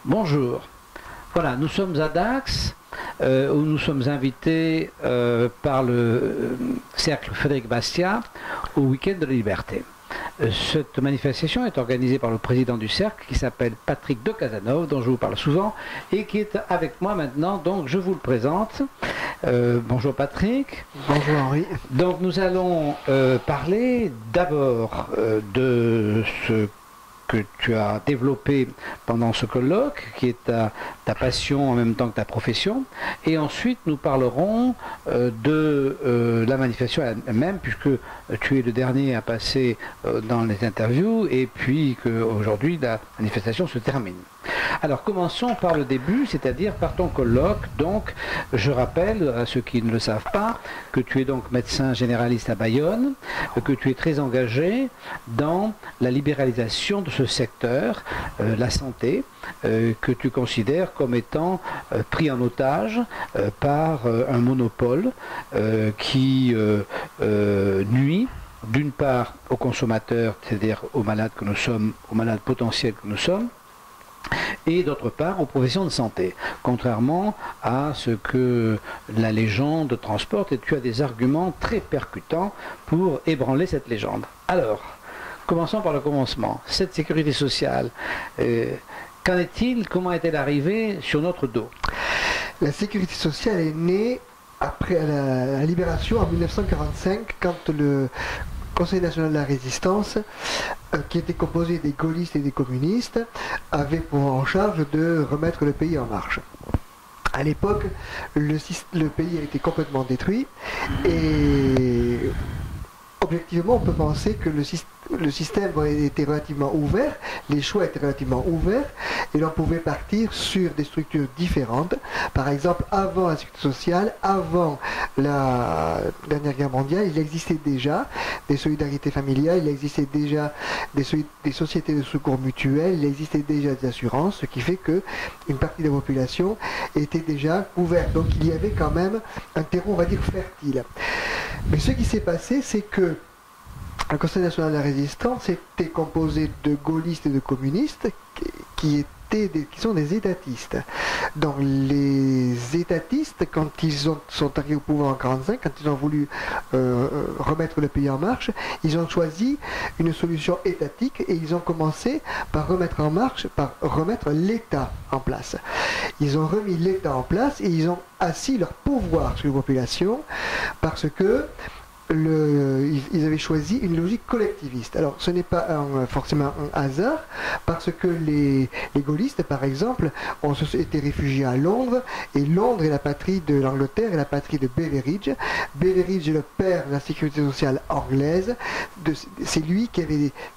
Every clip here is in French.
Bonjour. Voilà, nous sommes à Dax, où nous sommes invités par le cercle Frédéric Bastiat au Week-end de la Liberté. Cette manifestation est organisée par le président du cercle qui s'appelle Patrick de Casanova, dont je vous parle souvent, et qui est avec moi maintenant, donc je vous le présente. Bonjour Patrick. Bonjour Henri. Donc nous allons parler d'abord de ce que tu as développé pendant ce colloque, qui est ta passion en même temps que ta profession, et ensuite nous parlerons de la manifestation elle-même, puisque tu es le dernier à passer dans les interviews, et puis qu'aujourd'hui la manifestation se termine. Alors commençons par le début, c'est-à-dire par ton colloque. Donc je rappelle à ceux qui ne le savent pas que tu es donc médecin généraliste à Bayonne, que tu es très engagé dans la libéralisation de ce secteur, la santé, que tu considères comme étant pris en otage par un monopole qui nuit d'une part aux consommateurs, c'est-à-dire aux malades que nous sommes, aux malades potentiels que nous sommes, et d'autre part aux professions de santé, contrairement à ce que la légende transporte, et tu as des arguments très percutants pour ébranler cette légende. Alors, commençons par le commencement. Cette sécurité sociale, qu'en est-il? Comment est-elle arrivée sur notre dos? La sécurité sociale est née après la libération en 1945, quand le Conseil national de la résistance, qui était composé des gaullistes et des communistes, avait pour en charge de remettre le pays en marche. À l'époque, le pays a été complètement détruit et objectivement, on peut penser que le système était relativement ouvert, les choix étaient relativement ouverts, et l'on pouvait partir sur des structures différentes. Par exemple, avant la sécurité sociale, avant la dernière guerre mondiale, il existait déjà des solidarités familiales, il existait déjà des sociétés de secours mutuels, il existait déjà des assurances, ce qui fait qu'une partie de la population était déjà couverte. Donc il y avait quand même un terreau, on va dire, fertile. Mais ce qui s'est passé, c'est que le Conseil national de la résistance était composé de gaullistes et de communistes qui sont des étatistes. Donc les étatistes, quand ils sont arrivés au pouvoir en 1945, quand ils ont voulu remettre le pays en marche, ils ont choisi une solution étatique et ils ont commencé par remettre en marche, par remettre l'État en place. Ils ont remis l'État en place et ils ont assis leur pouvoir sur la population parce que ils avaient choisi une logique collectiviste. Alors ce n'est pas forcément un hasard, parce que les gaullistes, par exemple, ont été réfugiés à Londres, et Londres est la patrie de l'Angleterre et la patrie de Beveridge. Beveridge est le père de la sécurité sociale anglaise. C'est lui qui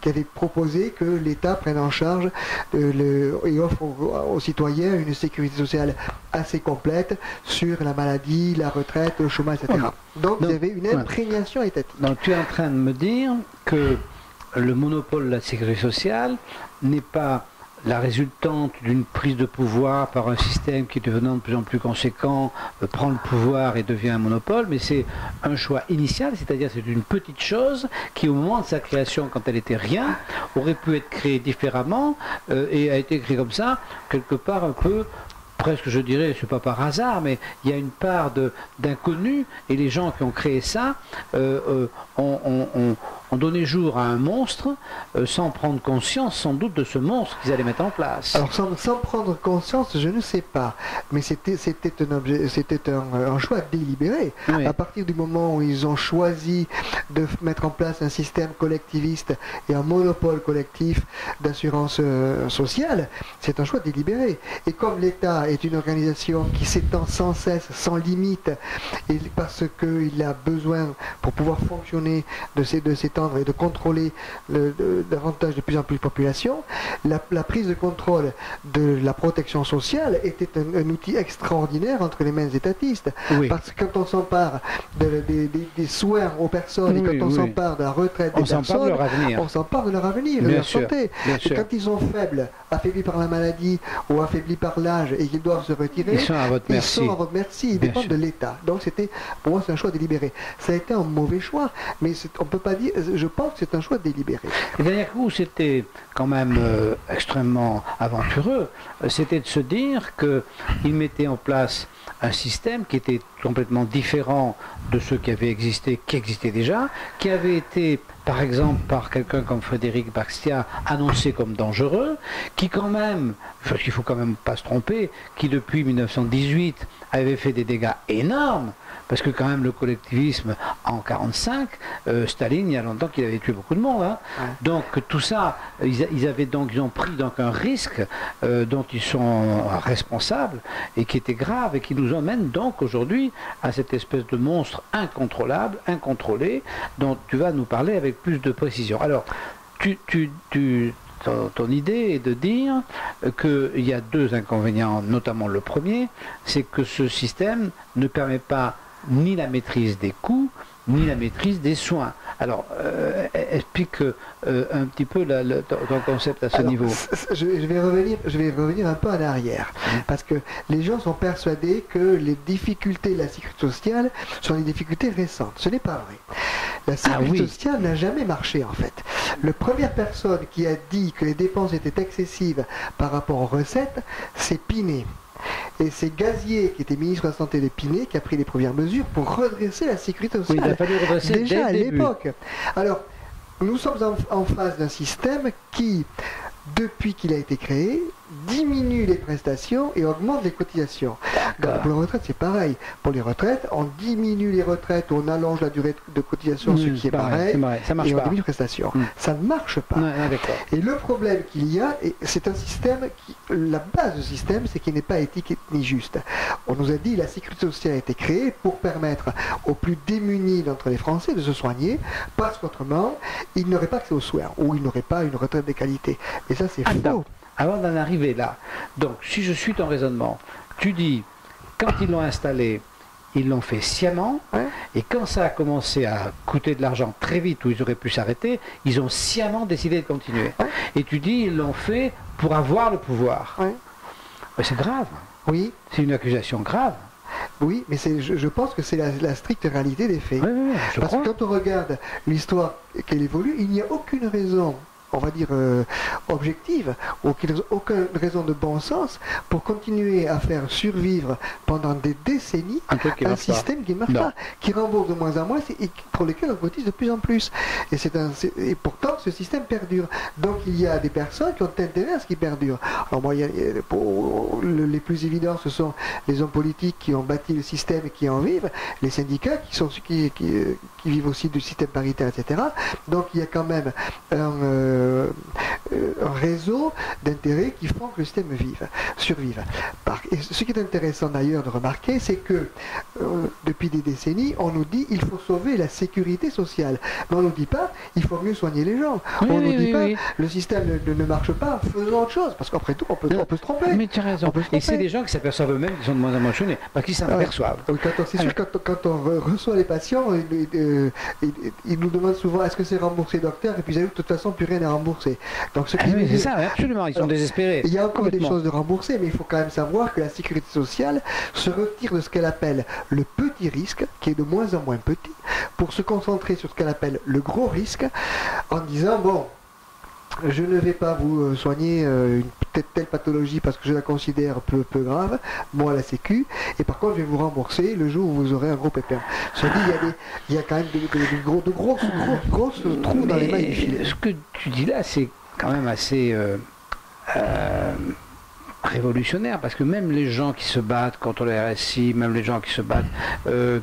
avait proposé que l'État prenne en charge et offre aux citoyens une sécurité sociale assez complète sur la maladie, la retraite, le chômage, etc. Donc il y avait une imprégnation étatique. Donc tu es en train de me dire que le monopole de la sécurité sociale n'est pas la résultante d'une prise de pouvoir par un système qui, devenant de plus en plus conséquent, prend le pouvoir et devient un monopole, mais c'est un choix initial, c'est-à-dire c'est une petite chose qui, au moment de sa création, quand elle était rien, aurait pu être créée différemment et a été créée comme ça, quelque part un peu, presque je dirais, c'est pas par hasard, mais il y a une part d'inconnu, et les gens qui ont créé ça ont donné jour à un monstre sans prendre conscience sans doute de ce monstre qu'ils allaient mettre en place. Alors sans prendre conscience, je ne sais pas, mais c'était un choix délibéré. Oui. À partir du moment où ils ont choisi de mettre en place un système collectiviste et un monopole collectif d'assurance sociale, c'est un choix délibéré. Et comme l'État est une organisation qui s'étend sans cesse, sans limite, et parce qu'il a besoin, pour pouvoir fonctionner, de s'étendre et de contrôler davantage de plus en plus de population, la prise de contrôle de la protection sociale était un outil extraordinaire entre les mains étatistes. Oui. Parce que quand on s'empare des soins aux personnes, et quand on s'empare de la retraite des personnes, on s'empare de leur avenir, de leur santé. Et quand ils sont faibles, affaiblis par la maladie ou affaiblis par l'âge et qu'ils doivent se retirer, ils sont à votre merci. Ils dépendent de l'État. Donc pour moi c'est un choix délibéré. Ça a été un mauvais choix, mais on ne peut pas dire, je pense que c'est un choix délibéré. Le dernier coup, c'était quand même extrêmement aventureux. C'était de se dire qu'il mettait en place un système qui était complètement différent de ceux qui existaient déjà, qui avait été, par exemple, par quelqu'un comme Frédéric Bastiat, annoncé comme dangereux, qui quand même, parce qu'il ne faut quand même pas se tromper, qui depuis 1918 avait fait des dégâts énormes, parce que quand même le collectivisme en 1945, Staline, il y a longtemps qu'il avait tué beaucoup de monde. Hein. Ouais. Donc tout ça, ils ont pris donc un risque dont ils sont responsables et qui était grave et qui nous emmène donc aujourd'hui à cette espèce de monstre incontrôlable, incontrôlé, dont tu vas nous parler avec plus de précision. Alors, ton idée est de dire qu'il y a deux inconvénients, notamment le premier, c'est que ce système ne permet pas ni la maîtrise des coûts, ni la maîtrise des soins. Alors, explique un petit peu ton concept à ce niveau. Je vais revenir un peu en arrière, parce que les gens sont persuadés que les difficultés de la sécurité sociale sont des difficultés récentes. Ce n'est pas vrai. La sécurité sociale n'a jamais marché, en fait. La première personne qui a dit que les dépenses étaient excessives par rapport aux recettes, c'est Pinet. Et c'est Gazier, qui était ministre de la Santé de Pinet, qui a pris les premières mesures pour redresser la sécurité sociale. Oui, il a fallu redresser déjà à début. L'époque. Alors, nous sommes en face d'un système qui, depuis qu'il a été créé, diminue les prestations et augmente les cotisations. Donc, pour les retraites, c'est pareil. Pour les retraites, on diminue les retraites, on allonge la durée de cotisation, ce qui est pareil, ça marche et on pas. diminue les prestations. Ça ne marche pas. Non, et le problème qu'il y a, c'est un système qui, la base du système, c'est qu'il n'est pas éthique ni juste. On nous a dit que la sécurité sociale a été créée pour permettre aux plus démunis d'entre les Français de se soigner, parce qu'autrement, ils n'auraient pas accès aux soins, ou ils n'auraient pas une retraite de qualité. Et ça, c'est faux. Avant d'en arriver là, donc si je suis ton raisonnement, tu dis, quand ils l'ont installé, ils l'ont fait sciemment, et quand ça a commencé à coûter de l'argent très vite, où ils auraient pu s'arrêter, ils ont sciemment décidé de continuer. Et tu dis, ils l'ont fait pour avoir le pouvoir. Mais c'est grave. Oui. C'est une accusation grave. Oui, mais je pense que c'est la stricte réalité des faits. Parce que quand on regarde l'histoire qu'elle évolue, il n'y a aucune raison, on va dire, objective, aucune raison de bon sens pour continuer à faire survivre pendant des décennies un système qui ne marche pas, qui rembourse de moins en moins et pour lequel on cotise de plus en plus. Et pourtant, ce système perdure. Donc il y a des personnes qui ont intérêt à ce qu'il perdure. Alors moi, les plus évidents, ce sont les hommes politiques qui ont bâti le système et qui en vivent, les syndicats qui vivent aussi du système paritaire, etc. Donc il y a quand même un réseau d'intérêts qui font que le système survive. Et ce qui est intéressant d'ailleurs de remarquer, c'est que depuis des décennies, on nous dit il faut sauver la sécurité sociale. Mais on ne nous dit pas il faut mieux soigner les gens. On ne nous dit pas le système ne marche pas, faisons autre chose. Parce qu'après tout, on peut se tromper. Mais tu as raison. Et c'est des gens qui s'aperçoivent eux-mêmes qu'ils sont de moins en moins chônés, parce qu'ils s'en aperçoivent. C'est sûr, quand on reçoit les patients, ils nous demandent souvent est-ce que c'est remboursé, docteur, et puis ils disent de toute façon plus rien n'est remboursé. Donc, c'est ça, absolument, ils sont désespérés. Il y a encore des choses de rembourser, mais il faut quand même savoir que la sécurité sociale se retire de ce qu'elle appelle le petit risque, qui est de moins en moins petit, pour se concentrer sur ce qu'elle appelle le gros risque, en disant, bon, je ne vais pas vous soigner peut-être telle pathologie parce que je la considère peu grave, moi la sécu, et par contre je vais vous rembourser le jour où vous aurez un gros pépin. Cela dit, il y a quand même de grosses trous dans les mailles du filet. Ce que tu dis là, c'est quand même assez révolutionnaire, parce que même les gens qui se battent contre le RSI, même les gens qui se battent,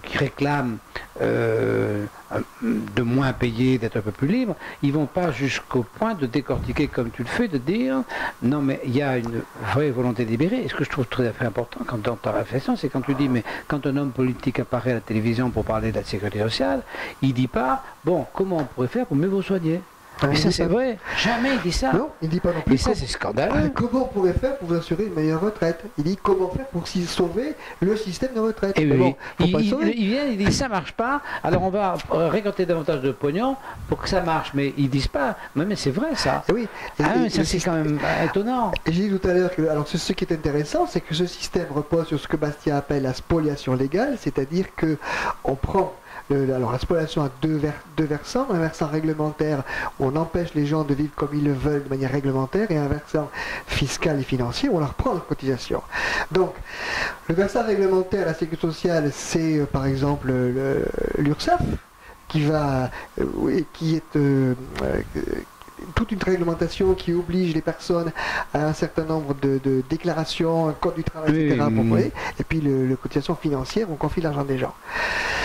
qui réclament de moins payer, d'être un peu plus libre, ils vont pas jusqu'au point de décortiquer comme tu le fais, de dire non mais il y a une vraie volonté de libérer. Et ce que je trouve très important quand dans ta réflexion, c'est quand tu dis mais quand un homme politique apparaît à la télévision pour parler de la sécurité sociale, il dit pas bon comment on pourrait faire pour mieux vous soigner. Mais ça c'est vrai, jamais il dit ça. Non, il dit pas non plus. Et ça c'est scandaleux. Comment on pourrait faire pour vous assurer une meilleure retraite? Il dit comment faire pour sauver le système de retraite. Et bon, il vient, il dit ça marche pas, alors on va récolter davantage de pognon pour que ça marche. Mais ils disent pas, mais c'est vrai ça. Et oui. Mais ça c'est quand même étonnant. Et j'ai dit tout à l'heure que alors ce qui est intéressant, c'est que ce système repose sur ce que Bastiat appelle la spoliation légale, c'est-à-dire que on prend Alors la spoliation a deux versants, un versant réglementaire où on empêche les gens de vivre comme ils le veulent de manière réglementaire, et un versant fiscal et financier où on leur prend leur cotisation. Donc le versant réglementaire, la sécurité sociale, c'est par exemple l'URSSAF qui est toute une réglementation qui oblige les personnes à un certain nombre de déclarations, un code du travail, etc. Et puis le cotisation financière, on confie l'argent des gens.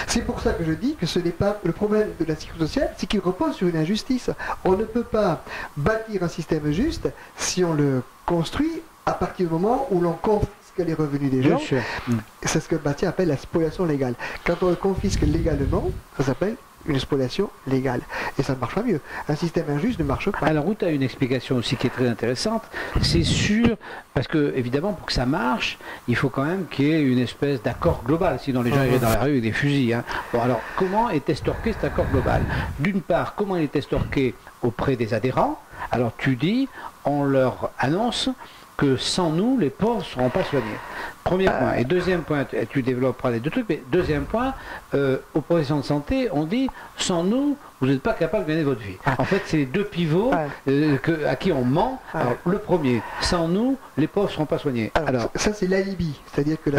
C'est pour ça que je dis que ce n'est pas le problème de la sécurité sociale, c'est qu'il repose sur une injustice. On ne peut pas bâtir un système juste si on le construit à partir du moment où l'on confisque les revenus des gens. C'est ce que Bastien appelle la spoliation légale. Quand on le confisque légalement, ça s'appelle une spoliation légale. Et ça ne marche pas mieux. Un système injuste ne marche pas. Alors, où tu as une explication aussi qui est très intéressante, c'est sûr, parce que, évidemment, pour que ça marche, il faut quand même qu'il y ait une espèce d'accord global, sinon les gens iraient dans la rue avec des fusils. Hein. Bon, alors, comment est estorqué cet accord global? D'une part, comment il est estorqué auprès des adhérents? Alors, tu dis, on leur annonce que sans nous, les pauvres ne seront pas soignés. Premier point. Et deuxième point, tu développeras les deux trucs, mais deuxième point, aux professions de santé, on dit, sans nous, vous n'êtes pas capable de gagner votre vie. En fait, c'est les deux pivots à qui on ment. Alors, le premier, sans nous, les pauvres ne seront pas soignés. Alors ça, c'est l'alibi. C'est-à-dire que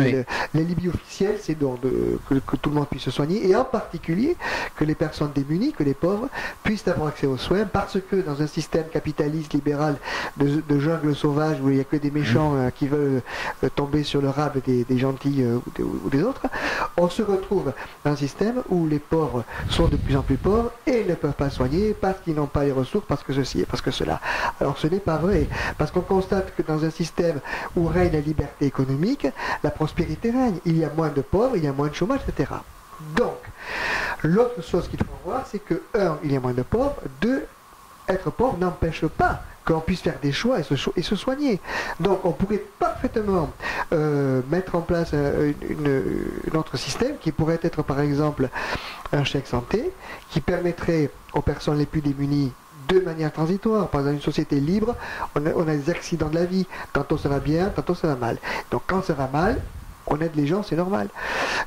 l'alibi officiel, c'est donc que tout le monde puisse se soigner, et en particulier que les personnes démunies, que les pauvres, puissent avoir accès aux soins, parce que dans un système capitaliste, libéral, de jungle sauvage, où il n'y a que des méchants qui veulent tomber sur le rable des gentils ou des autres, on se retrouve dans un système où les pauvres sont de plus en plus pauvres et ne peuvent pas soigner parce qu'ils n'ont pas les ressources, parce que ceci et parce que cela. Alors ce n'est pas vrai, parce qu'on constate que dans un système où règne la liberté économique, la prospérité règne. Il y a moins de pauvres, il y a moins de chômage, etc. Donc, l'autre chose qu'il faut voir, c'est que, un, il y a moins de pauvres, deux, être pauvre n'empêche pas qu'on puisse faire des choix et se soigner. Donc on pourrait parfaitement mettre en place un autre système qui pourrait être par exemple un chèque santé qui permettrait aux personnes les plus démunies de manière transitoire. Par exemple, une société libre, on a des accidents de la vie. Tantôt ça va bien, tantôt ça va mal. Donc quand ça va mal, on aide les gens, c'est normal.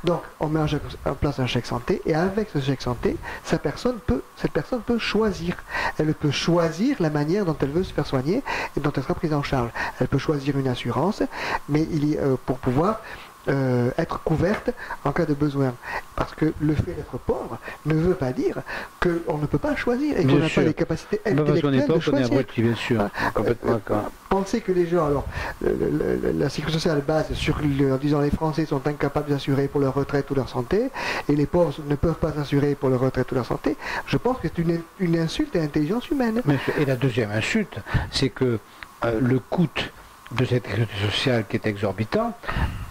Donc, on met en place un chèque santé, et avec ce chèque santé, cette personne peut choisir. Elle peut choisir la manière dont elle veut se faire soigner et dont elle sera prise en charge. Elle peut choisir une assurance, mais pour pouvoir être couverte en cas de besoin. Parce que le fait d'être pauvre ne veut pas dire qu'on ne peut pas choisir et qu'on n'a pas les capacités intellectuelles de choisir. Abruti, bien sûr. Penser que les gens, alors la sécurité sociale base sur, en disant les Français sont incapables d'assurer pour leur retraite ou leur santé, et les pauvres ne peuvent pas s'assurer pour leur retraite ou leur santé, je pense que c'est une insulte à l'intelligence humaine. Et la deuxième insulte, c'est que le coût de cette sécurité sociale qui est exorbitant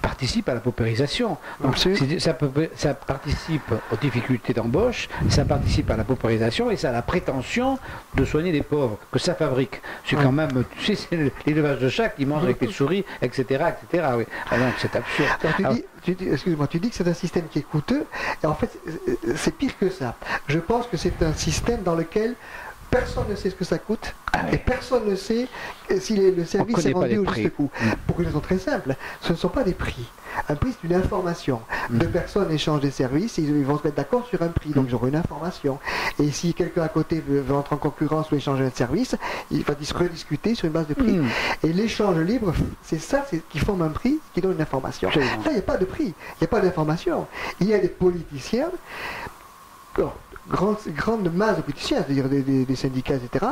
participe à la paupérisation. Donc, ça participe aux difficultés d'embauche, ça participe à la paupérisation et ça a la prétention de soigner les pauvres, que ça fabrique. C'est quand même, tu sais, c'est l'élevage de chats qui mange avec les souris, etc. etc. Oui. Alors, donc c'est absurde. Excuse-moi, tu dis que c'est un système qui est coûteux, et en fait, c'est pire que ça. Je pense que c'est un système dans lequel personne ne sait ce que ça coûte, et personne ne sait si le service est rendu au juste coût. Pour une raison très simple, ce ne sont pas des prix. Un prix, c'est une information. Deux personnes échangent des services, ils vont se mettre d'accord sur un prix, donc ils auront une information. Et si quelqu'un à côté veut entrer en concurrence ou échanger un service, il va se rediscuter sur une base de prix. Et l'échange libre, c'est ça qui forme un prix, qui donne une information. Là, il n'y a pas de prix, il n'y a pas d'information. Il y a des politiciens, grande masse de politiciens, c'est-à-dire des syndicats, etc.,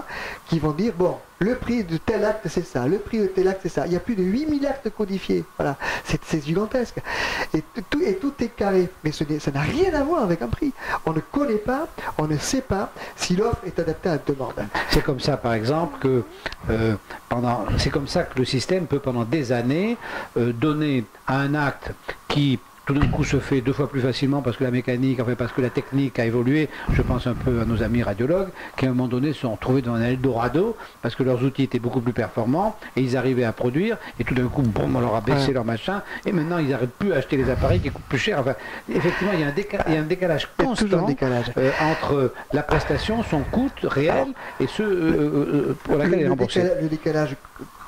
qui vont dire, bon, le prix de tel acte, c'est ça, le prix de tel acte, c'est ça. Il y a plus de 8000 actes codifiés. Voilà, c'est gigantesque. Et tout est carré. Mais ça n'a rien à voir avec un prix. On ne connaît pas, on ne sait pas si l'offre est adaptée à la demande. C'est comme ça, par exemple, que c'est comme ça que le système peut, pendant des années, donner à un acte qui tout d'un coup se fait 2 fois plus facilement parce que la mécanique, enfin parce que la technique a évolué. Je pense un peu à nos amis radiologues qui à un moment donné se sont retrouvés dans un Eldorado parce que leurs outils étaient beaucoup plus performants et ils arrivaient à produire et tout d'un coup, boum, on leur a baissé leur machin et maintenant ils n'arrêtent plus à acheter les appareils qui coûtent plus cher. Enfin, effectivement, il y a un décalage constant entre la prestation, son coût réel et ceux pour laquelle elle est remboursée. Le décalage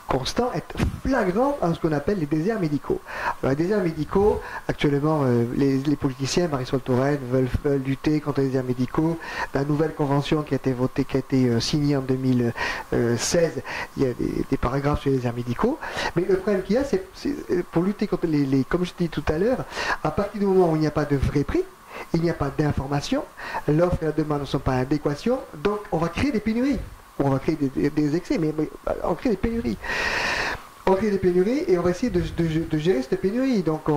constant est flagrant en ce qu'on appelle les déserts médicaux. Alors, les déserts médicaux, actuellement, les politiciens, Marisol Touraine, veulent lutter contre les déserts médicaux. La nouvelle convention qui a été votée, qui a été signée en 2016, il y a des paragraphes sur les déserts médicaux. Mais le problème qu'il y a, c'est pour lutter contre comme je te dis tout à l'heure, à partir du moment où il n'y a pas de vrai prix, il n'y a pas d'information, l'offre et la demande ne sont pas en adéquation, donc on va créer des pénuries. On va créer des excès, mais on crée des pénuries. On crée des pénuries et on va essayer de gérer cette pénurie. Donc il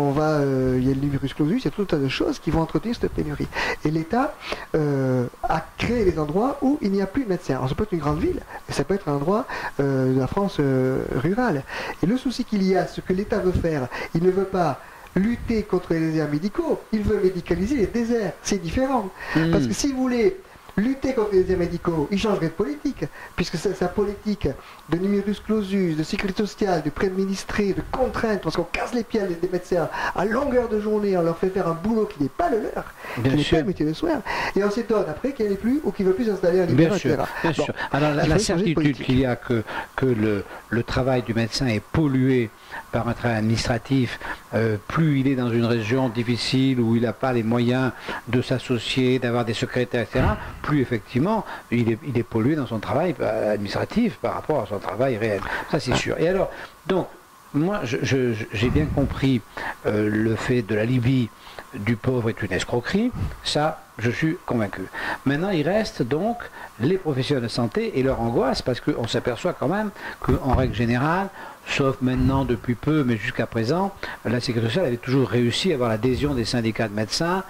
y a le numerus clausus, il y a tout un tas de choses qui vont entretenir cette pénurie. Et l'État a créé des endroits où il n'y a plus de médecins. Alors ça peut être une grande ville, et ça peut être un endroit de la France rurale. Et le souci qu'il y a, ce que l'État veut faire, il ne veut pas lutter contre les déserts médicaux, il veut médicaliser les déserts. C'est différent. Parce que si vous voulez lutter contre les déserts médicaux, il changerait de politique, puisque sa politique de numerus clausus, de sécurité sociale, de prêt administré, de contraintes, parce qu'on casse les pieds des médecins à longueur de journée, on leur fait faire un boulot qui n'est pas le leur, qui n'est pas le métier de soin, et on s'étonne après qu'il n'y en ait plus ou qu'il ne veut plus s'installer en Libéral, etc. Bien sûr. Alors la certitude qu'il y a que le travail du médecin est pollué par un travail administratif, plus il est dans une région difficile où il n'a pas les moyens de s'associer, d'avoir des secrétaires, etc., plus effectivement il est pollué dans son travail administratif par rapport à son travail réel. Ça c'est sûr. Et alors, donc, moi j'ai bien compris le fait de la Libye du pauvre est une escroquerie, ça je suis convaincu. Maintenant il reste donc les professionnels de santé et leur angoisse, parce qu'on s'aperçoit quand même qu'en règle générale, sauf maintenant depuis peu, mais jusqu'à présent, la Sécurité sociale avait toujours réussi à avoir l'adhésion des syndicats de médecins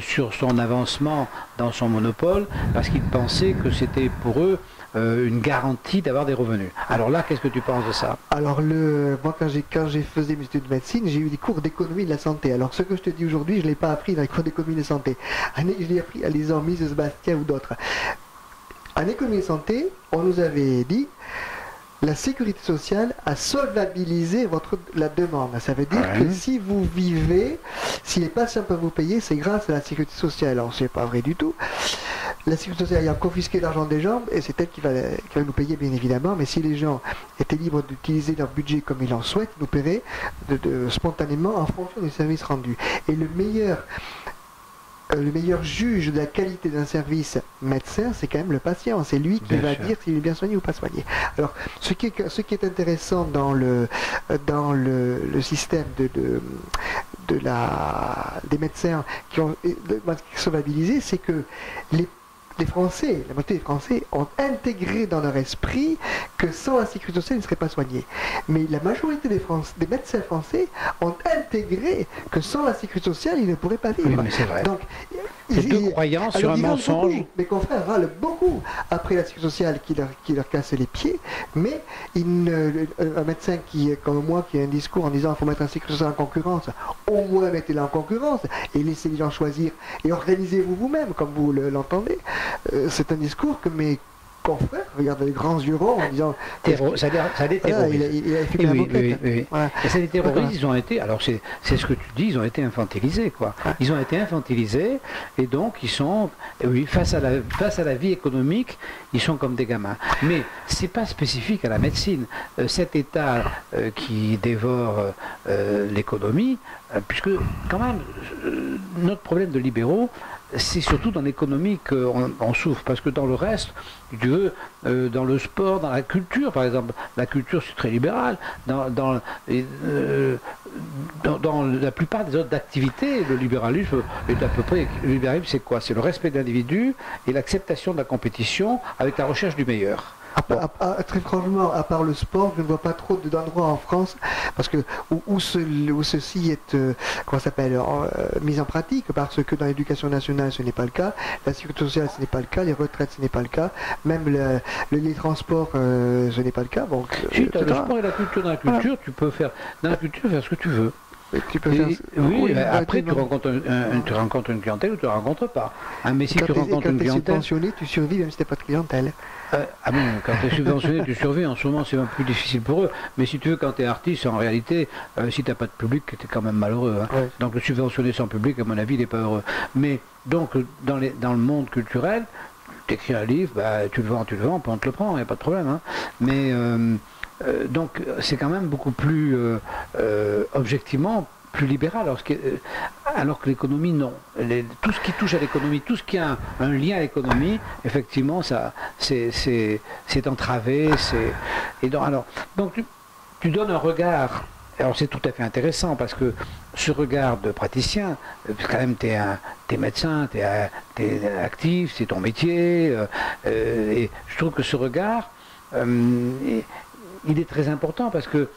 sur son avancement dans son monopole, parce qu'ils pensaient que c'était pour eux une garantie d'avoir des revenus. Alors là, qu'est-ce que tu penses de ça? Alors moi quand j'ai faisais mes études de médecine, j'ai eu des cours d'économie de la santé. Alors ce que je te dis aujourd'hui, je ne l'ai pas appris dans les cours d'économie de la santé. Je l'ai appris à les Mises de Sébastien ou d'autres. En économie de santé, on nous avait dit la sécurité sociale a solvabilisé la demande. Ça veut dire que si vous vivez, si les patients peuvent vous payer, c'est grâce à la sécurité sociale. Alors c'est pas vrai du tout. La sécurité sociale ayant confisqué l'argent des gens, et c'est elle qui va nous payer bien évidemment, mais si les gens étaient libres d'utiliser leur budget comme ils en souhaitent, ils nous paieraient spontanément en fonction des services rendus. Et le meilleur juge de la qualité d'un service médecin, c'est quand même le patient. C'est lui qui va dire s'il est bien soigné ou pas soigné. Alors, ce qui est intéressant dans le système des médecins qui sont solvabilisés, c'est que les Français, la moitié des Français ont intégré dans leur esprit que sans la sécurité sociale, ils ne seraient pas soignés. Mais la majorité des médecins français ont intégré que sans la sécurité sociale, ils ne pourraient pas vivre. Oui, mais c'est vrai. Donc, c'est deux croyances sur un mensonge. Mes confrères râlent beaucoup après la sécurité sociale qui leur casse les pieds, mais un médecin comme moi qui a un discours en disant qu'il faut mettre la sécurité sociale en concurrence, au moins mettez-la en concurrence et laissez les gens choisir et organisez-vous vous-même comme vous l'entendez. C'est un discours que mes confrères regardent les grands yeux ronds en disant ça les terrorise. Il a fait la moquette. Oui. Voilà. Et ça les terrorise, ils ont été, alors c'est ce que tu dis, ils ont été infantilisés, quoi. Ils ont été infantilisés et donc ils sont, face à la vie économique, ils sont comme des gamins. Mais c'est pas spécifique à la médecine. Cet État qui dévore l'économie, puisque quand même notre problème de libéraux, c'est surtout dans l'économie qu'on souffre, parce que dans le reste, si tu veux, dans le sport, dans la culture, par exemple, la culture c'est très libéral, dans la plupart des autres activités, le libéralisme est à peu près, le libéralisme c'est quoi? C'est le respect de l'individu et l'acceptation de la compétition avec la recherche du meilleur. Très franchement, à part le sport, je ne vois pas trop d'endroits en France parce que où ceci est mis en pratique, parce que dans l'éducation nationale ce n'est pas le cas, la sécurité sociale ce n'est pas le cas, les retraites ce n'est pas le cas, même les transports ce n'est pas le cas. Donc, si tu as le sport et la culture, dans la culture, tu peux faire ce que tu veux. Tu peux faire... Après tu rencontres une clientèle ou tu ne rencontres pas. Mais si tu rencontres une clientèle... Quand tu es subventionné, tu survis même si tu n'as pas de clientèle. Quand tu es subventionné, tu survis. En ce moment, c'est un peu plus difficile pour eux. Mais si tu veux, quand tu es artiste, en réalité, si tu n'as pas de public, tu es quand même malheureux. Ouais. Donc le subventionné sans public, à mon avis, il n'est pas heureux. Mais donc, dans le monde culturel, tu écris un livre, tu le vends, on te le prend, il n'y a pas de problème. Mais donc c'est quand même beaucoup plus objectivement plus libéral, alors que l'économie, non. Tout ce qui touche à l'économie, tout ce qui a un lien à l'économie, effectivement, c'est entravé. Donc tu donnes un regard. Alors c'est tout à fait intéressant parce que ce regard de praticien, quand même tu es médecin, tu es actif, c'est ton métier, et je trouve que ce regard, il est très important parce que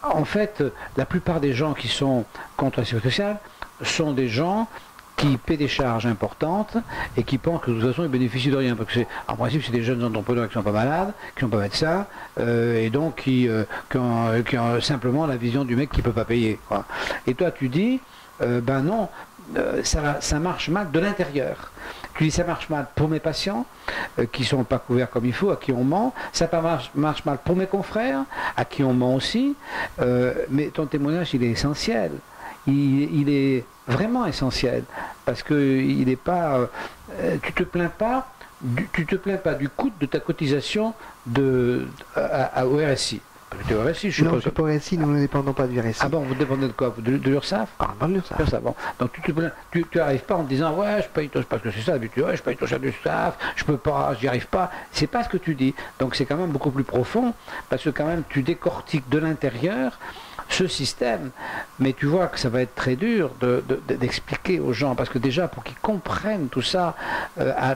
en fait, la plupart des gens qui sont contre la sécurité sociale sont des gens qui paient des charges importantes et qui pensent que de toute façon ils bénéficient de rien. Parce que en principe, c'est des jeunes entrepreneurs qui ne sont pas malades, qui ne sont pas médecins, et donc qui ont simplement la vision du mec qui ne peut pas payer, quoi. Et toi, tu dis, ben non, ça marche mal de l'intérieur. Tu dis ça marche mal pour mes patients qui ne sont pas couverts comme il faut, à qui on ment. Ça marche mal pour mes confrères, à qui on ment aussi. Mais ton témoignage, il est essentiel. Il est vraiment essentiel parce que il n'est pas. Tu te plains pas. Tu te plains pas du coût de ta cotisation au RSI. Au RSI, je non, suppose. c'est pas RSI, nous ne dépendons pas du RSI. Ah bon, vous dépendez de quoi? De l'URSSAF? Ah, pas de l'URSSAF. Bon. Donc tu n'arrives pas en te disant ouais, je paye ton, parce que c'est ça d'habitude, ouais, je paye ton cher du staff, je peux pas, j'y arrive pas. C'est pas ce que tu dis. Donc c'est quand même beaucoup plus profond parce que quand même tu décortiques de l'intérieur ce système, mais tu vois que ça va être très dur d'expliquer aux gens, parce que déjà pour qu'ils comprennent tout ça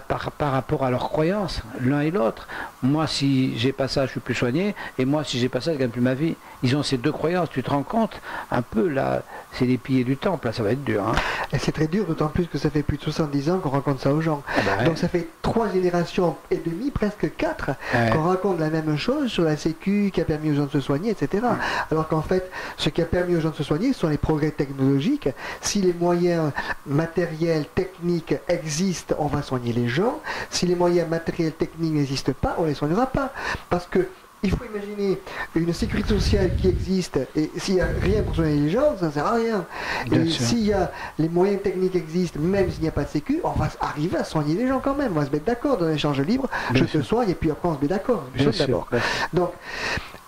par rapport à leurs croyances, l'un et l'autre. Moi, si j'ai pas ça, je suis plus soigné, et moi, si j'ai pas ça, je gagne plus ma vie. Ils ont ces deux croyances, tu te rends compte un peu là, c'est les piliers du temple, là, ça va être dur. Hein. Et c'est très dur, d'autant plus que ça fait plus de 70 ans qu'on raconte ça aux gens. Ah bah ouais. Donc ça fait 3 générations et demie, presque 4, Ouais. qu'on raconte la même chose sur la Sécu qui a permis aux gens de se soigner, etc. Alors qu'en fait, ce qui a permis aux gens de se soigner sont les progrès technologiques. Si les moyens matériels, techniques existent, on va soigner les gens. Si les moyens matériels, techniques n'existent pas, on ne les soignera pas. Parce que il faut imaginer une sécurité sociale qui existe et s'il n'y a rien pour soigner les gens, ça ne sert à rien. Bien et sûr. s'il y a les moyens techniques existent, même s'il n'y a pas de sécu, on va arriver à soigner les gens quand même. On va se mettre d'accord dans un échange libre, Bien je te sûr. soigne et puis après on se met d'accord. Bien sûr. D'abord. Donc,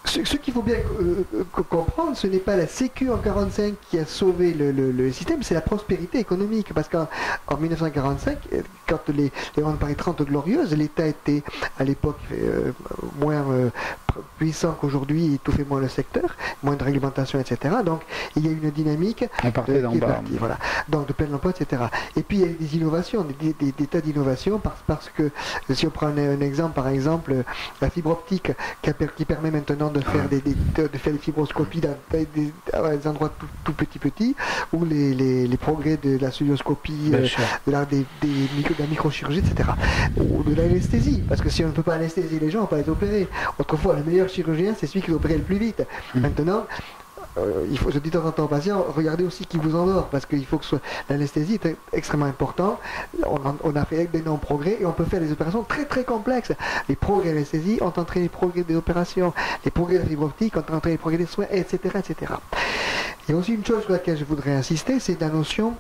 ce qu'il faut bien comprendre, ce n'est pas la Sécu en 1945 qui a sauvé le système, c'est la prospérité économique. Parce qu'en 1945, quand les Grandes Paris 30 glorieuses, l'État était à l'époque moins puissant qu'aujourd'hui, il étouffait moins le secteur, moins de réglementation, etc. Donc il y a eu une dynamique On partait d'en bas. voilà. Donc de plein emploi, etc. Et puis il y a eu des innovations, des tas d'innovations, parce que si on prend un exemple, par exemple, la fibre optique qui permet maintenant de faire de faire des fibroscopies dans des endroits tout petits, ou les progrès de la studioscopie, de la microchirurgie, etc. Ou de l'anesthésie, parce que si on ne peut pas anesthésier les gens, on ne peut pas les opérer. Autrefois, le meilleur chirurgien, c'est celui qui opérait le plus vite. Maintenant, il faut, je dis de temps en temps aux patients, regardez aussi qui vous endort, parce qu'il faut que l'anesthésie est extrêmement important. On a fait d'énormes progrès et on peut faire des opérations très très complexes. Les progrès de l'anesthésie ont entraîné les progrès des opérations, les progrès de la fibre optique ont entraîné les progrès des soins, etc., etc. Il y a aussi une chose sur laquelle je voudrais insister, c'est la notion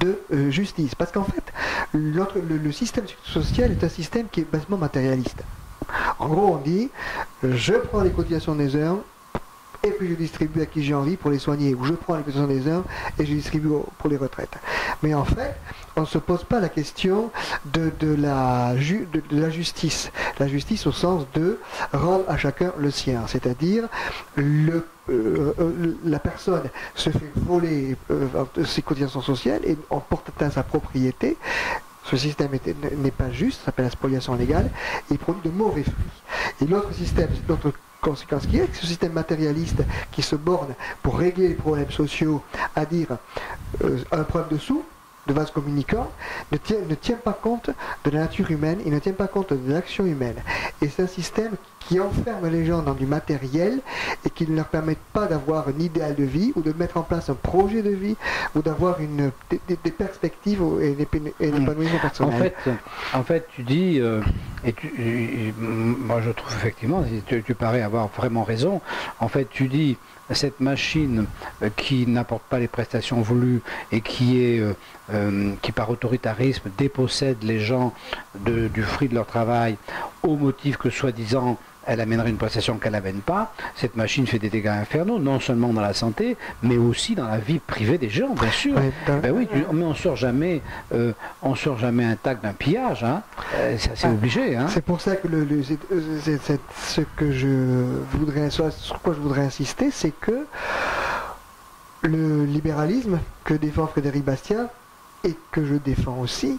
de justice. Parce qu'en fait, le système social est un système qui est basement matérialiste. En gros, on dit, je prends les cotisations des uns, et puis je distribue à qui j'ai envie pour les soigner, ou je prends les cotisations des uns et je distribue pour les retraites. Mais en fait, on ne se pose pas la question de la justice. La justice au sens de rendre à chacun le sien, c'est-à-dire la personne se fait voler ses cotisations sociales et on porte atteinte à sa propriété. Ce système n'est pas juste, ça s'appelle la spoliation légale, et il produit de mauvais fruits. Et l'autre système, l'autre conséquence qui est ce système matérialiste qui se borne pour régler les problèmes sociaux, à dire un problème de sous, de vase communicant, ne tient pas compte de la nature humaine, il ne tient pas compte de l'action humaine. Et c'est un système qui enferme les gens dans du matériel et qui ne leur permet pas d'avoir un idéal de vie ou de mettre en place un projet de vie ou d'avoir des perspectives et un épanouissement personnel. En fait, tu dis, moi je trouve effectivement, tu parais avoir vraiment raison, en fait tu dis, cette machine qui n'apporte pas les prestations voulues et qui par autoritarisme dépossède les gens du fruit de leur travail au motif que soi-disant elle amènerait une prestation qu'elle n'amène pas, cette machine fait des dégâts infernaux, non seulement dans la santé, mais aussi dans la vie privée des gens, bien sûr. Oui, Ben oui, mais on sort jamais intact d'un pillage, hein. C'est obligé. Hein. C'est pour ça que ce que je voudrais, sur quoi je voudrais insister, c'est que le libéralisme que défend Frédéric Bastiat et que je défends aussi,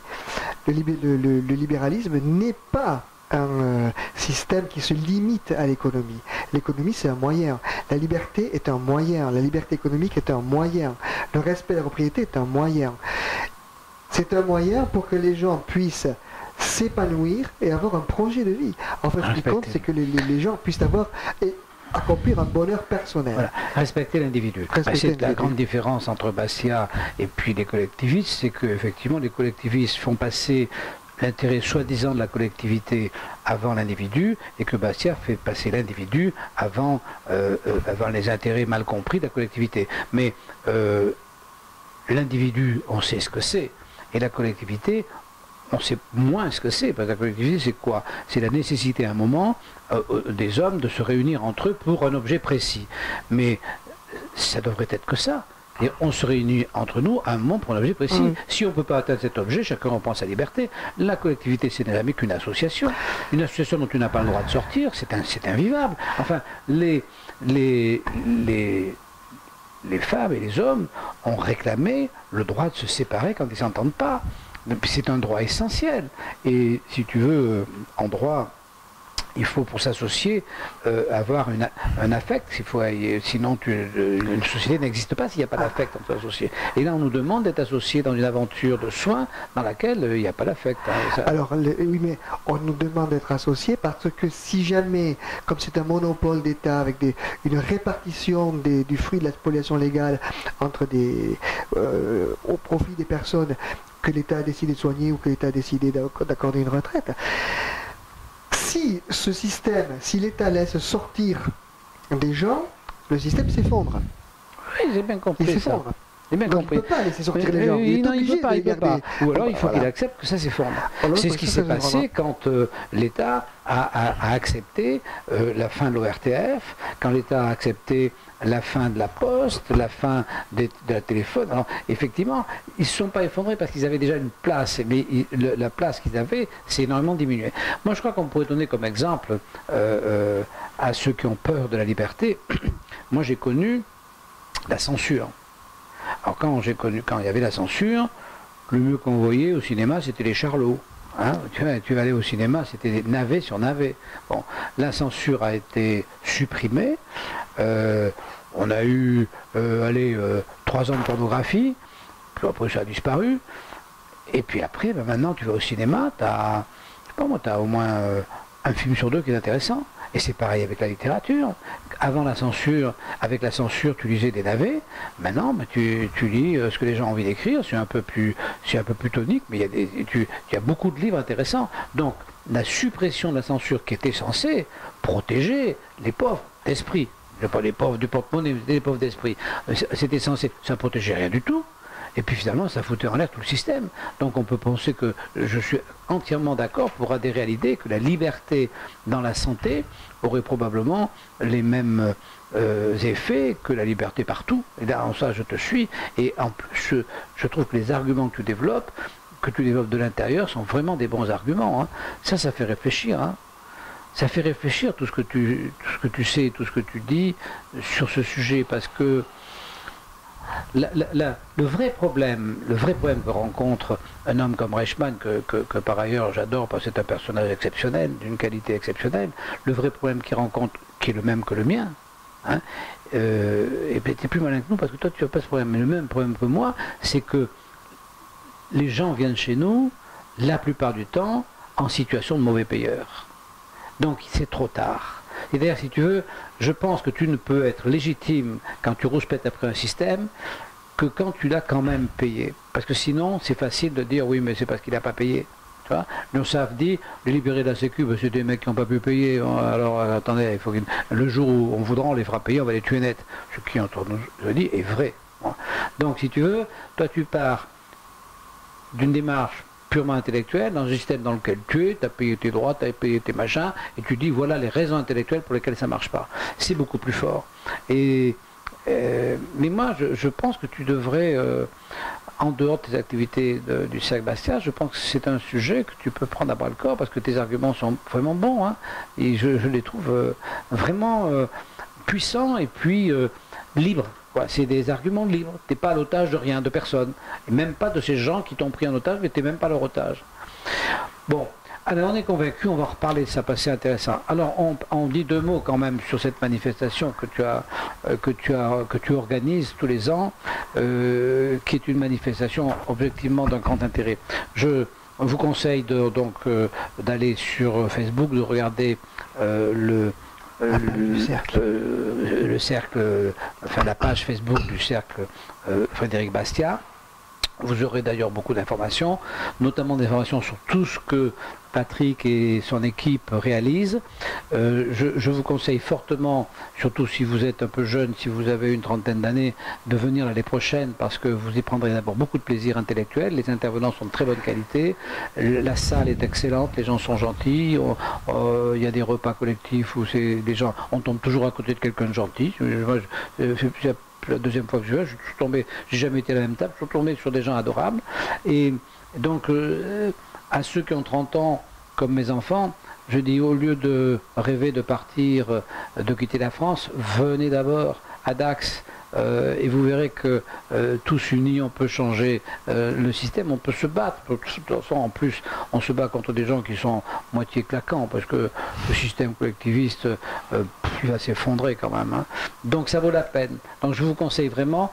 le libéralisme n'est pas un système qui se limite à l'économie. L'économie, c'est un moyen. La liberté est un moyen. La liberté économique est un moyen. Le respect de la propriété est un moyen. C'est un moyen pour que les gens puissent s'épanouir et avoir un projet de vie. En fait, ce qui compte, c'est que les gens puissent accomplir un bonheur personnel. Voilà. Respecter l'individu. C'est la grande différence entre Bastiat et puis les collectivistes, c'est qu'effectivement les collectivistes font passer l'intérêt soi-disant de la collectivité avant l'individu et que Bastiat fait passer l'individu avant les intérêts mal compris de la collectivité. Mais l'individu, on sait ce que c'est, et la collectivité, on sait moins ce que c'est, parce que la collectivité, c'est quoi? C'est la nécessité à un moment des hommes de se réunir entre eux pour un objet précis. Mais ça devrait être que ça. Et on se réunit entre nous à un moment pour un objet précis. Si on ne peut pas atteindre cet objet, chacun reprend sa liberté. La collectivité, ce n'est jamais qu'une association. Une association dont tu n'as pas le droit de sortir, c'est invivable. Enfin, les femmes et les hommes ont réclamé le droit de se séparer quand ils ne s'entendent pas. C'est un droit essentiel. Et si tu veux, en droit, il faut pour s'associer avoir un affect. Sinon, une société n'existe pas s'il n'y a pas d'affect entre associés. Et là, on nous demande d'être associés dans une aventure de soins dans laquelle il n'y a pas d'affect. Hein, alors, oui, mais on nous demande d'être associés parce que si jamais, comme c'est un monopole d'État avec une répartition du fruit de la spoliation légale entre au profit des personnes que l'État a décidé de soigner ou que l'État a décidé d'accorder une retraite, si ce système, si l'État laisse sortir des gens, le système s'effondre. Oui, j'ai bien compris. Il s'effondre. J'ai bien compris. Il ne peut pas laisser sortir les gens. Il ne peut pas. Ou alors il faut qu'il accepte que ça s'effondre. C'est ce qui s'est passé quand l'État a accepté la fin de l'ORTF, quand l'État a accepté la fin de la poste, la fin de la téléphone. Alors, effectivement, ils ne se sont pas effondrés parce qu'ils avaient déjà une place, mais la place qu'ils avaient s'est énormément diminuée. Moi, je crois qu'on pourrait donner comme exemple à ceux qui ont peur de la liberté. Moi, j'ai connu la censure. Alors, quand il y avait la censure, le mieux qu'on voyait au cinéma, c'était les charlots. Hein, tu vas aller au cinéma, c'était des navets sur navets. Bon, la censure a été supprimée. On a eu 3 ans de pornographie, puis après ça a disparu. Et puis après, maintenant tu vas au cinéma, tu as au moins un film sur 2 qui est intéressant. Et c'est pareil avec la littérature. Avant la censure, avec la censure, tu lisais des navets. Maintenant, tu lis ce que les gens ont envie d'écrire. C'est un peu plus tonique, mais il y a beaucoup de livres intéressants. Donc, la suppression de la censure qui était censée protéger les pauvres d'esprit, pas les pauvres du porte-monnaie, mais les pauvres d'esprit, c'était censé, ça protégeait rien du tout. Et puis finalement, ça foutait en l'air tout le système. Donc on peut penser que je suis entièrement d'accord pour adhérer à l'idée que la liberté dans la santé aurait probablement les mêmes effets que la liberté partout. Et là, en ça, je te suis. Et en plus, je trouve que les arguments que tu développes de l'intérieur, sont vraiment des bons arguments. Hein. Ça fait réfléchir. Hein. Ça fait réfléchir tout ce que tu sais, tout ce que tu dis sur ce sujet, parce que le vrai problème que rencontre un homme comme Reichmann, que par ailleurs j'adore parce que c'est un personnage exceptionnel, d'une qualité exceptionnelle, le vrai problème qu'il rencontre, qui est le même que le mien, hein, et bien t'es plus malin que nous parce que toi tu n'as pas ce problème, mais le même problème que moi, c'est que les gens viennent chez nous, la plupart du temps, en situation de mauvais payeur. Donc c'est trop tard. Et d'ailleurs, si tu veux, je pense que tu ne peux être légitime quand tu rouspètes après un système que quand tu l'as quand même payé. Parce que sinon, c'est facile de dire oui, mais c'est parce qu'il n'a pas payé. Tu vois, l'URSSAF dit les libérés de la Sécu, c'est des mecs qui n'ont pas pu payer. Alors attendez, il faut le jour où on voudra, on les fera payer, on va les tuer net. Ce qui, entre nous, je dis, est vrai. Donc si tu veux, toi tu pars d'une démarche purement intellectuel, dans un système dans lequel tu es, tu as payé tes droits, tu as payé tes machins, et tu dis voilà les raisons intellectuelles pour lesquelles ça ne marche pas. C'est beaucoup plus fort. Mais moi, je pense que tu devrais, en dehors de tes activités du cercle Bastia, je pense que c'est un sujet que tu peux prendre à bras le corps, parce que tes arguments sont vraiment bons, hein, et je les trouve vraiment puissants et puis libres. C'est des arguments libres. Tu n'es pas à l'otage de rien, de personne. Et même pas de ces gens qui t'ont pris en otage, mais tu n'es même pas leur otage. Bon, alors on est convaincu, on va reparler de ça, parce que c'est intéressant. Alors on dit deux mots quand même sur cette manifestation que tu organises tous les ans, qui est une manifestation objectivement d'un grand intérêt. Je vous conseille d'aller sur Facebook, de regarder le cercle, enfin la page Facebook du cercle Frédéric Bastiat. Vous aurez d'ailleurs beaucoup d'informations, notamment des informations sur tout ce que Patrick et son équipe réalisent. Je vous conseille fortement, surtout si vous êtes un peu jeune, si vous avez une trentaine d'années, de venir l'année prochaine parce que vous y prendrez d'abord beaucoup de plaisir intellectuel. Les intervenants sont de très bonne qualité, la salle est excellente, les gens sont gentils, il y a des repas collectifs où les gens, on tombe toujours à côté de quelqu'un de gentil. C'est la deuxième fois que je suis tombé, j'ai jamais été à la même table, je suis tombé sur des gens adorables. Et donc, à ceux qui ont 30 ans, comme mes enfants, je dis au lieu de rêver de partir, de quitter la France, venez d'abord à Dax. Et vous verrez que tous unis, on peut changer le système, on peut se battre. De toute façon, en plus, on se bat contre des gens qui sont moitié claquants, parce que le système collectiviste, il va s'effondrer quand même. Hein. Donc ça vaut la peine. Donc je vous conseille vraiment,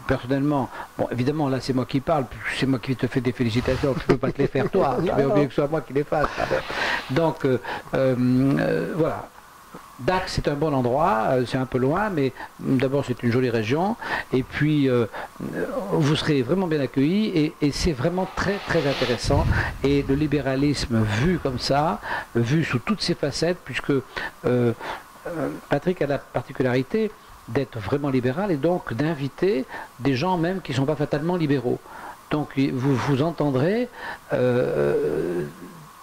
personnellement, bon, évidemment, là c'est moi qui parle, c'est moi qui te fais des félicitations, je ne peux pas te les faire toi, tu veux bien que ce soit moi qui les fasse. Donc, voilà. Dax, c'est un bon endroit, c'est un peu loin, mais d'abord c'est une jolie région, et puis vous serez vraiment bien accueillis, et c'est vraiment très très intéressant, et le libéralisme vu comme ça, vu sous toutes ses facettes, puisque Patrick a la particularité d'être vraiment libéral, et donc d'inviter des gens même qui ne sont pas fatalement libéraux. Donc vous entendrez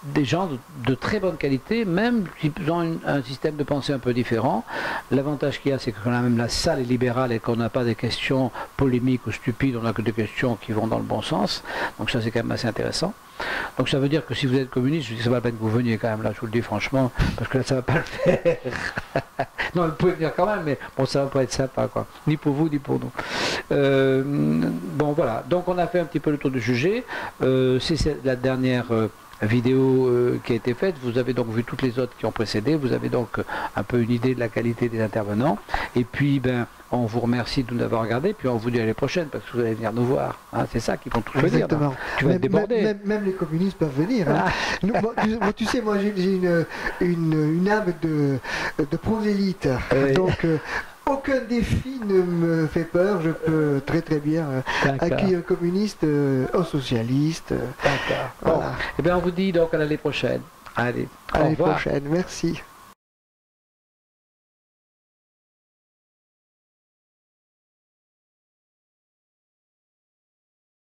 des gens de très bonne qualité, même s'ils ont un système de pensée un peu différent. L'avantage qu'il y a, c'est qu'on a même la salle est libérale et qu'on n'a pas des questions polémiques ou stupides, on n'a que des questions qui vont dans le bon sens. Donc ça, c'est quand même assez intéressant. Donc ça veut dire que si vous êtes communiste, je dis que ça va la peine que vous veniez quand même là, je vous le dis franchement, parce que là ça va pas le faire. Non, vous pouvez venir quand même, mais bon, ça va pas être sympa, quoi. Ni pour vous, ni pour nous. Bon, voilà. Donc on a fait un petit peu le tour du sujet. C'est la dernière vidéo qui a été faite. Vous avez donc vu toutes les autres qui ont précédé. Vous avez donc un peu une idée de la qualité des intervenants. Et puis, on vous remercie de nous avoir regardé. Puis on vous dit à l'année prochaine parce que vous allez venir nous voir. Hein, c'est ça qu'ils vont tout choisir. Exactement. Tu vas être débordé. Même les communistes peuvent venir. Hein. Tu sais, moi j'ai une âme de prosélyte. Donc aucun défi ne me fait peur, je peux très très bien accueillir un communiste, un socialiste. D'accord. Bon. Voilà. Eh bien on vous dit donc à l'année prochaine. Allez, à l'année prochaine, merci.